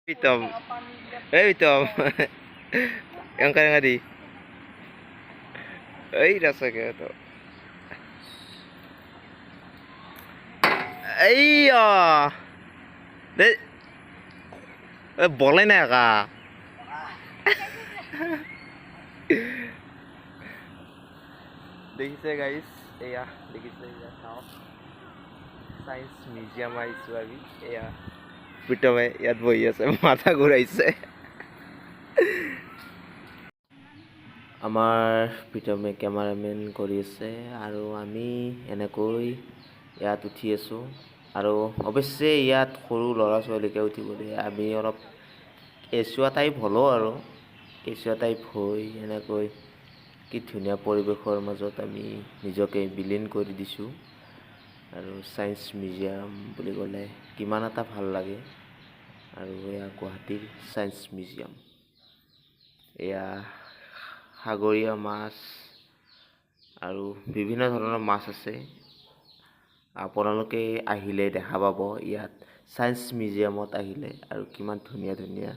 Pitom. Pitom. Yang kaya nga di. Rasa kaya to. De. Boleh na ka. দেখিছে guys এয়া দেখিছে এয়া চাওক সায়েন্স মিউজিয়াম আহিছোঁ আমি এয়া পিটমে ইয়াত বহি আছে মাথা ঘূৰাইছে আমাৰ পিটমে কেমেৰামেন কৰি আছে আৰু আমি এনেকৈ ইয়াত উঠি আছোঁ আৰু অৱশ্যে ইয়াত সৰু ল'ৰা ছোৱালীকে উঠিব দিয়ে আমি অলপ কেঁচুৱা টাইপ হ'লো আৰু কেঁচুৱা টাইপ হৈ এনেকৈ কি ধুনীয়া পৰিৱেশৰ মাজত আমি নিজকে বিলীন কৰি দিছোঁ আৰু সায়েন্স মিউজিয়াম বুলি ক'লে কিমান এটা ভাল লাগে আৰু এয়া গুৱাহাটীৰ সায়েন্স মিউজিয়াম এয়া সাগৰীয় মাছ আৰু বিভিন্ন ধৰণৰ মাছ আছে আপোনালোকে আহিলে দেখা পাব ইয়াত সায়েন্স মিউজিয়ামত আহিলে আৰু কিমান ধুনীয়া ধুনীয়া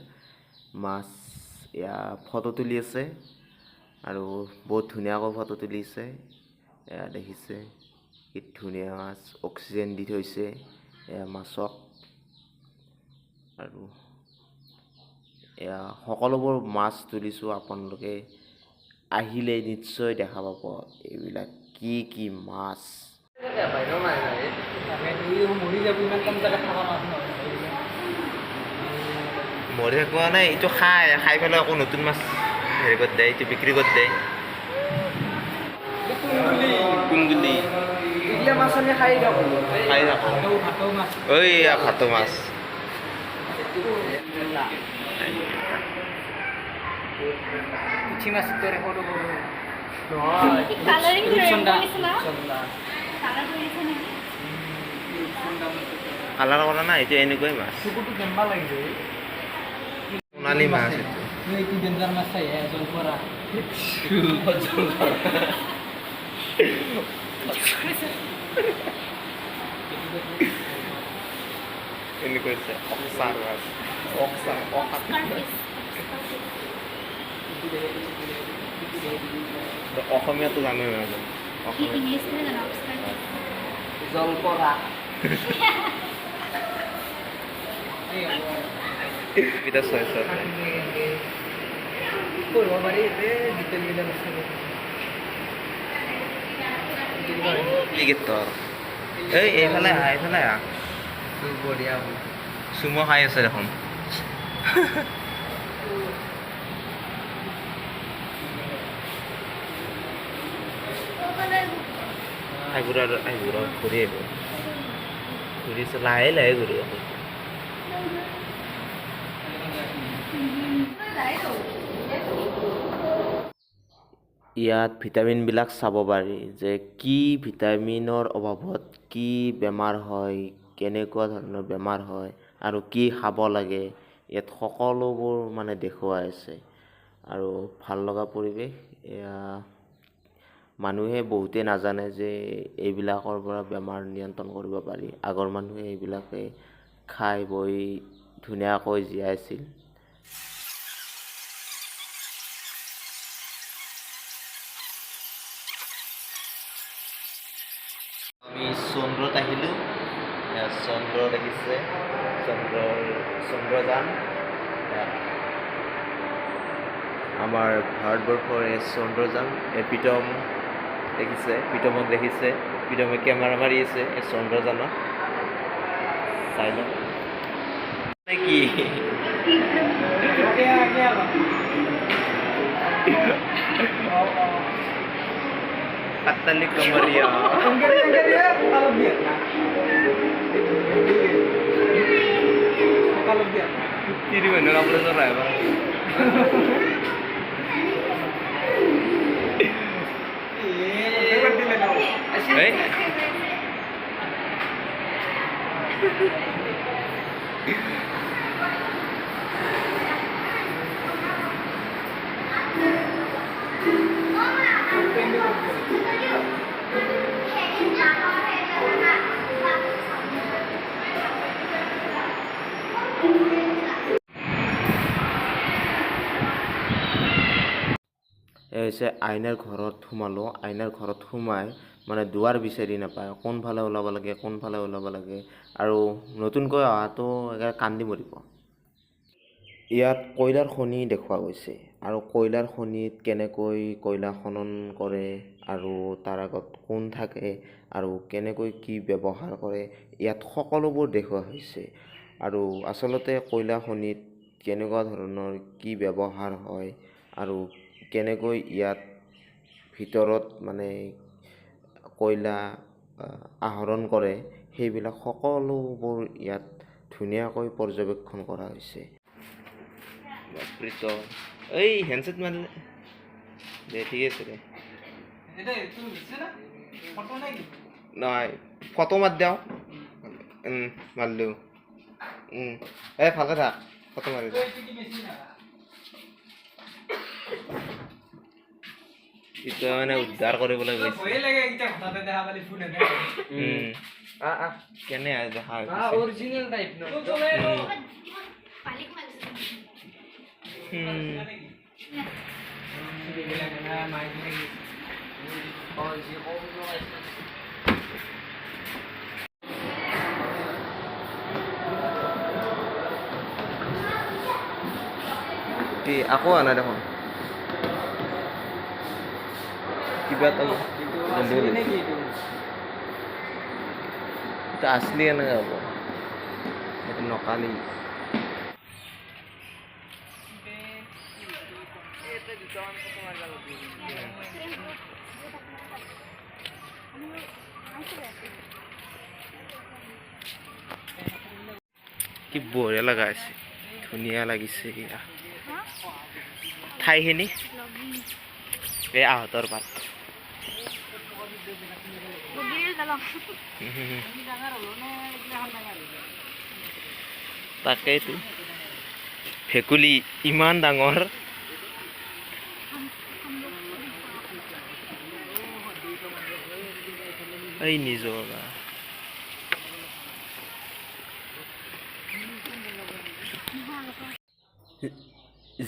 মাছ এয়া ফটো তুলি আছে আৰু বহুত ধুনীয়াকৈ ফটো তুলিছে এয়া দেখিছে কি ধুনীয়া মাছ অক্সিজেন দি থৈছে এয়া মাছক আৰু এয়া সকলোবোৰ মাছ তুলিছোঁ আপোনালোকে আহিলে নিশ্চয় দেখা পাব এইবিলাক কি কি মাছ মৰি থাকিব নাই এইটো খাই পেলাই আকৌ নতুন মাছ হেৰি কৰি দিয়ে এইটো বিক্ৰী কৰি দিয়ে কুমগুলি খাই থাকোঁ ঐ ভাতো মাছ কালাৰ কৰা নাই এইটো এনেকুৱাই মাছ সোণালী মাছ এনেকৈ অক্সাৰ মাছ অসমীয়াটো জানোই নাজানো জলপৰা এটা ছয় কৰিব পাৰি এইফালে বঢ়িয়া চুমো খাই আছে দেখোন ঘূৰি আহিব ঘূৰিছে লাহে লাহে ঘূৰি আহিব ইয়াত ভিটামিনবিলাক চাব পাৰি যে কি ভিটামিনৰ অভাৱত কি বেমাৰ হয় কেনেকুৱা ধৰণৰ বেমাৰ হয় আৰু কি খাব লাগে ইয়াত সকলোবোৰ মানে দেখুৱাই আছে আৰু ভাল লগা পৰিৱেশ এয়া মানুহে বহুতে নাজানে যে এইবিলাকৰ পৰা বেমাৰ নিয়ন্ত্ৰণ কৰিব পাৰি আগৰ মানুহে এইবিলাকে খাই বৈ ধুনীয়াকৈ জীয়াই আছিল আমি চন্দ্ৰত আহিলোঁ চন্দ্ৰ দেখিছে চন্দ্ৰযান আমাৰ ভাৰতবৰ্ষৰ এই চন্দ্ৰযান পিটম দেখিছে পিটমক দেখিছে পিটমে কেমেৰা মাৰি আছে এই চন্দ্ৰযানক চাই লওক কি Katalik Maria. Kiri mana nak boleh sorai bang? এই হৈছে আইনাৰ ঘৰত সোমালোঁ। আইনাৰ ঘৰত সোমাই মানে দুৱাৰ বিচাৰি নাপায়, কোনফালে ওলাব লাগে কোনফালে ওলাব লাগে, আৰু নতুনকৈ অহাটো একেবাৰে কান্দি মৰিব। ইয়াত কয়লাৰ খনি দেখুওৱা গৈছে, আৰু কয়লাৰ খনিত কেনেকৈ কয়লা খনন কৰে আৰু তাৰ আগত কোন থাকে আৰু কেনেকৈ কি ব্যৱহাৰ কৰে ইয়াত সকলোবোৰ দেখুওৱা হৈছে। আৰু আচলতে কয়লা খনিত কেনেকুৱা ধৰণৰ কি ব্যৱহাৰ হয় আৰু কেনেকৈ ইয়াত ভিতৰত মানে কয়লা আহৰণ কৰে সেইবিলাক সকলোবোৰ ইয়াত ধুনীয়াকৈ পৰ্যবেক্ষণ কৰা হৈছে। এই হেণ্ডছেট মাৰিলে দে, ঠিক আছে দে, নহয় ফটো মাৰ দিওঁ। মাৰিলোঁ এই ভালকে থাক, ফটো মাৰি দে। এতিয়া মানে উদ্ধাৰ কৰিবলৈ গৈছে। কেনে দেখা অৰিজিনেল টাইপ ন আকৌ আনা দেখোন কিবা এটা এটা আছলি এনেকৈ হ'ব, এইটো নকালি। কি বঢ়িয়া লগা আছে, ধুনীয়া লাগিছে ঠাইখিনি। এই আহঁতৰ পাত তাকেইতো, ভেকুলী ইমান ডাঙৰ। এই নিজৰা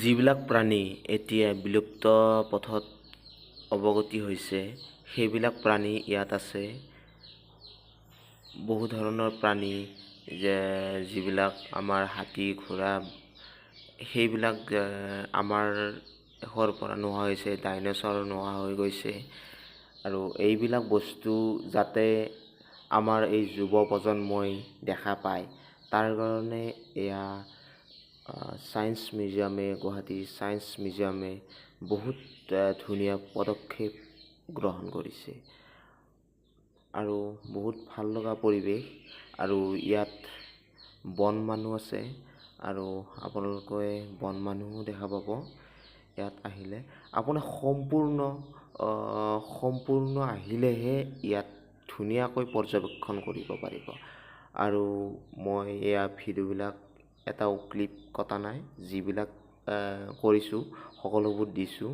যিবিলাক প্ৰাণী এতিয়া বিলুপ্ত পথত অৱগতি হৈছে সেইবিলাক প্ৰাণী ইয়াত আছে। বহু ধৰণৰ প্ৰাণী যিবিলাক আমাৰ হাতী ঘোঁৰা সেইবিলাক আমাৰ দেশৰ পৰা নোহোৱা হৈছে, ডাইনছৰ নোহোৱা হৈ গৈছে। আৰু এইবিলাক বস্তু যাতে আমাৰ এই যুৱ প্ৰজন্মই দেখা পায় তাৰ কাৰণে এয়া ছায়েন্স মিউজিয়ামে, গুৱাহাটী ছায়েন্স মিউজিয়ামে বহুত ধুনীয়া পদক্ষেপ গ্ৰহণ কৰিছে আৰু বহুত ভাল লগা পৰিৱেশ। আৰু ইয়াত বন মানুহ আছে, আৰু আপোনালোকে বন মানুহো দেখা পাব ইয়াত আহিলে। আপোনাৰ সম্পূৰ্ণ আহিলেহে ইয়াত ধুনীয়াকৈ পৰ্যবেক্ষণ কৰিব পাৰিব। আৰু মই এয়া ভিডিঅ'বিলাক এটাও ক্লিপ কটা নাই, যিবিলাক কৰিছোঁ সকলোবোৰ দিছোঁ।